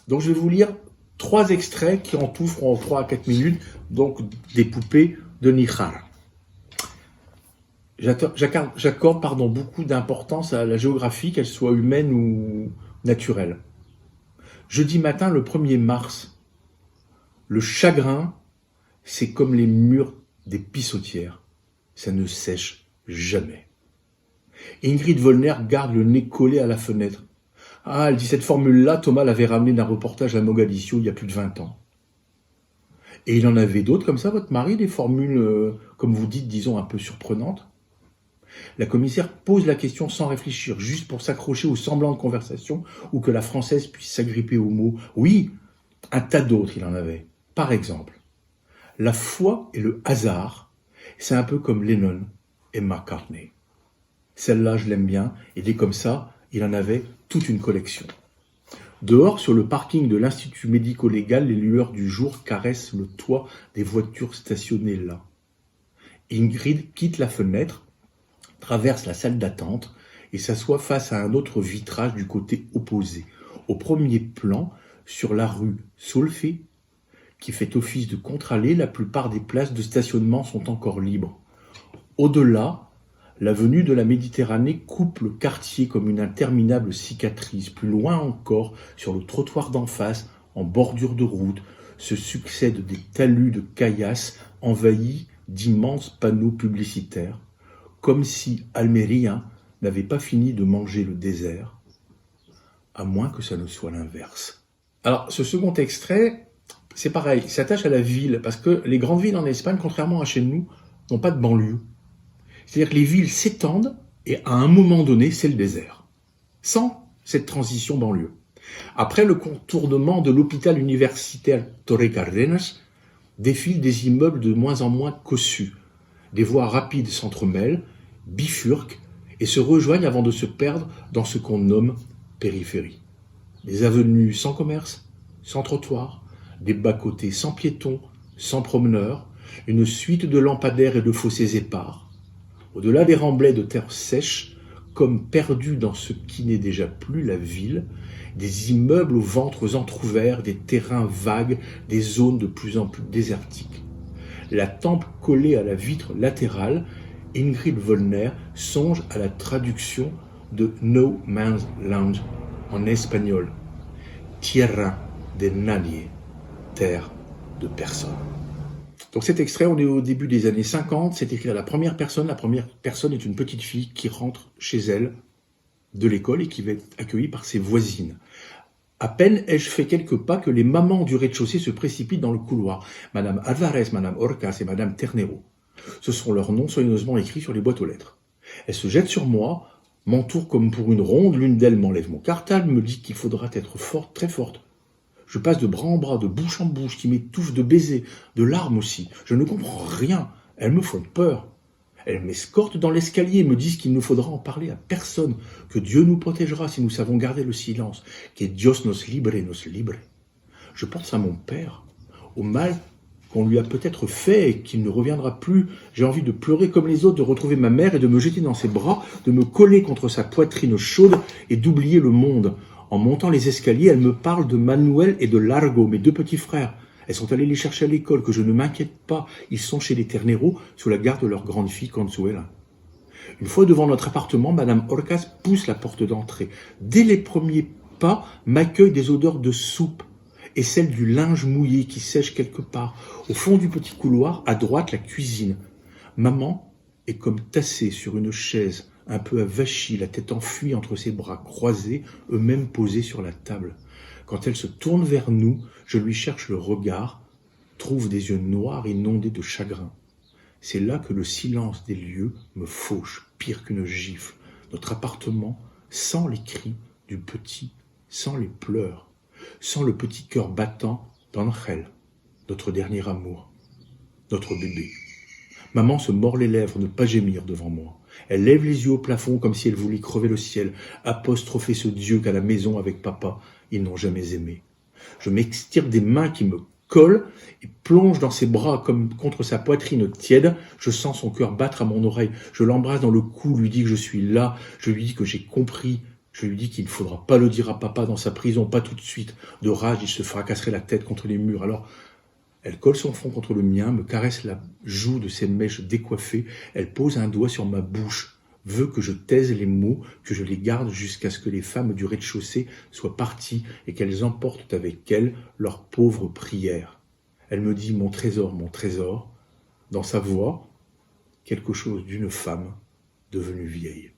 Donc je vais vous lire 3 extraits qui en tout feront 3 à 4 minutes, donc des poupées de Níjar. J'accorde beaucoup d'importance à la géographie, qu'elle soit humaine ou naturelle. Jeudi matin, le 1er mars, le chagrin, c'est comme les murs des pissotières. Ça ne sèche jamais. Ingrid Wollner garde le nez collé à la fenêtre. Ah, elle dit, cette formule-là, Thomas l'avait ramenée d'un reportage à Mogadiscio il y a plus de 20 ans. Et il en avait d'autres comme ça, votre mari, des formules, comme vous dites, disons, un peu surprenantes? La commissaire pose la question sans réfléchir, juste pour s'accrocher au semblant de conversation ou que la Française puisse s'agripper aux mots. Oui, un tas d'autres il en avait. Par exemple, la foi et le hasard, c'est un peu comme Lennon et McCartney. Celle-là, je l'aime bien, et dès comme ça, il en avait toute une collection. Dehors, sur le parking de l'Institut médico-légal, les lueurs du jour caressent le toit des voitures stationnées là. Ingrid quitte la fenêtre, traverse la salle d'attente et s'assoit face à un autre vitrage du côté opposé. Au premier plan, sur la rue Solfi, qui fait office de contre-allée, la plupart des places de stationnement sont encore libres. Au-delà, l'avenue de la Méditerranée coupe le quartier comme une interminable cicatrice. Plus loin encore, sur le trottoir d'en face, en bordure de route, se succèdent des talus de caillasses envahis d'immenses panneaux publicitaires, comme si Almeria n'avait pas fini de manger le désert, à moins que ça ne soit l'inverse. Alors, ce second extrait, c'est pareil, il s'attache à la ville, parce que les grandes villes en Espagne, contrairement à chez nous, n'ont pas de banlieue. C'est-à-dire que les villes s'étendent, et à un moment donné, c'est le désert. Sans cette transition banlieue. Après le contournement de l'hôpital universitaire Torre Cardenas, défilent des immeubles de moins en moins cossus. Des voies rapides s'entremêlent, bifurquent et se rejoignent avant de se perdre dans ce qu'on nomme périphérie. Des avenues sans commerce, sans trottoir, des bas-côtés sans piétons, sans promeneurs, une suite de lampadaires et de fossés épars. Au-delà des remblais de terre sèche, comme perdus dans ce qui n'est déjà plus la ville, des immeubles aux ventres entr'ouverts, des terrains vagues, des zones de plus en plus désertiques. La tempe collée à la vitre latérale, Ingrid Wollner songe à la traduction de No Man's Land en espagnol. Tierra de nadie, terre de personne. Donc cet extrait, on est au début des années 50, c'est écrit à la première personne. La première personne est une petite fille qui rentre chez elle de l'école et qui va être accueillie par ses voisines. À peine ai-je fait quelques pas que les mamans du rez-de-chaussée se précipitent dans le couloir. Madame Alvarez, Madame Orcas et Madame Ternero. Ce sont leurs noms soigneusement écrits sur les boîtes aux lettres. Elles se jettent sur moi, m'entourent comme pour une ronde, l'une d'elles m'enlève mon cartable, me dit qu'il faudra être forte, très forte. Je passe de bras en bras, de bouche en bouche, qui m'étouffe de baisers, de larmes aussi. Je ne comprends rien. Elles me font peur. Elles m'escortent dans l'escalier et me disent qu'il ne faudra en parler à personne, que Dieu nous protégera si nous savons garder le silence, que Dios nos libre. Je pense à mon père, au mal qu'on lui a peut-être fait et qu'il ne reviendra plus. J'ai envie de pleurer comme les autres, de retrouver ma mère et de me jeter dans ses bras, de me coller contre sa poitrine chaude et d'oublier le monde. En montant les escaliers, elle me parle de Manuel et de Largo, mes 2 petits frères. Elles sont allées les chercher à l'école, que je ne m'inquiète pas. Ils sont chez les Ternero, sous la garde de leur grande fille Consuela. Une fois devant notre appartement, Madame Orcas pousse la porte d'entrée. Dès les premiers pas, m'accueillent des odeurs de soupe et celle du linge mouillé qui sèche quelque part. Au fond du petit couloir, à droite, la cuisine. Maman est comme tassée sur une chaise, un peu avachie, la tête enfuie entre ses bras croisés, eux-mêmes posés sur la table. Quand elle se tourne vers nous, je lui cherche le regard, trouve des yeux noirs inondés de chagrin. C'est là que le silence des lieux me fauche, pire qu'une gifle. Notre appartement, sans les cris du petit, sans les pleurs, sans le petit cœur battant d'Angel, notre dernier amour, notre bébé. Maman se mord les lèvres, ne pas gémir devant moi. Elle lève les yeux au plafond comme si elle voulait crever le ciel, apostropher ce Dieu qu'à la maison avec papa, ils n'ont jamais aimé. Je m'extirpe des mains qui me collent et plonge dans ses bras comme contre sa poitrine tiède. Je sens son cœur battre à mon oreille. Je l'embrasse dans le cou, lui dis que je suis là. Je lui dis que j'ai compris. Je lui dis qu'il ne faudra pas le dire à papa dans sa prison, pas tout de suite. De rage, il se fracasserait la tête contre les murs. Alors, elle colle son front contre le mien, me caresse la joue de ses mèches décoiffées, elle pose un doigt sur ma bouche, veut que je taise les mots, que je les garde jusqu'à ce que les femmes du rez-de-chaussée soient parties et qu'elles emportent avec elles leurs pauvres prières. Elle me dit « mon trésor », dans sa voix, quelque chose d'une femme devenue vieille.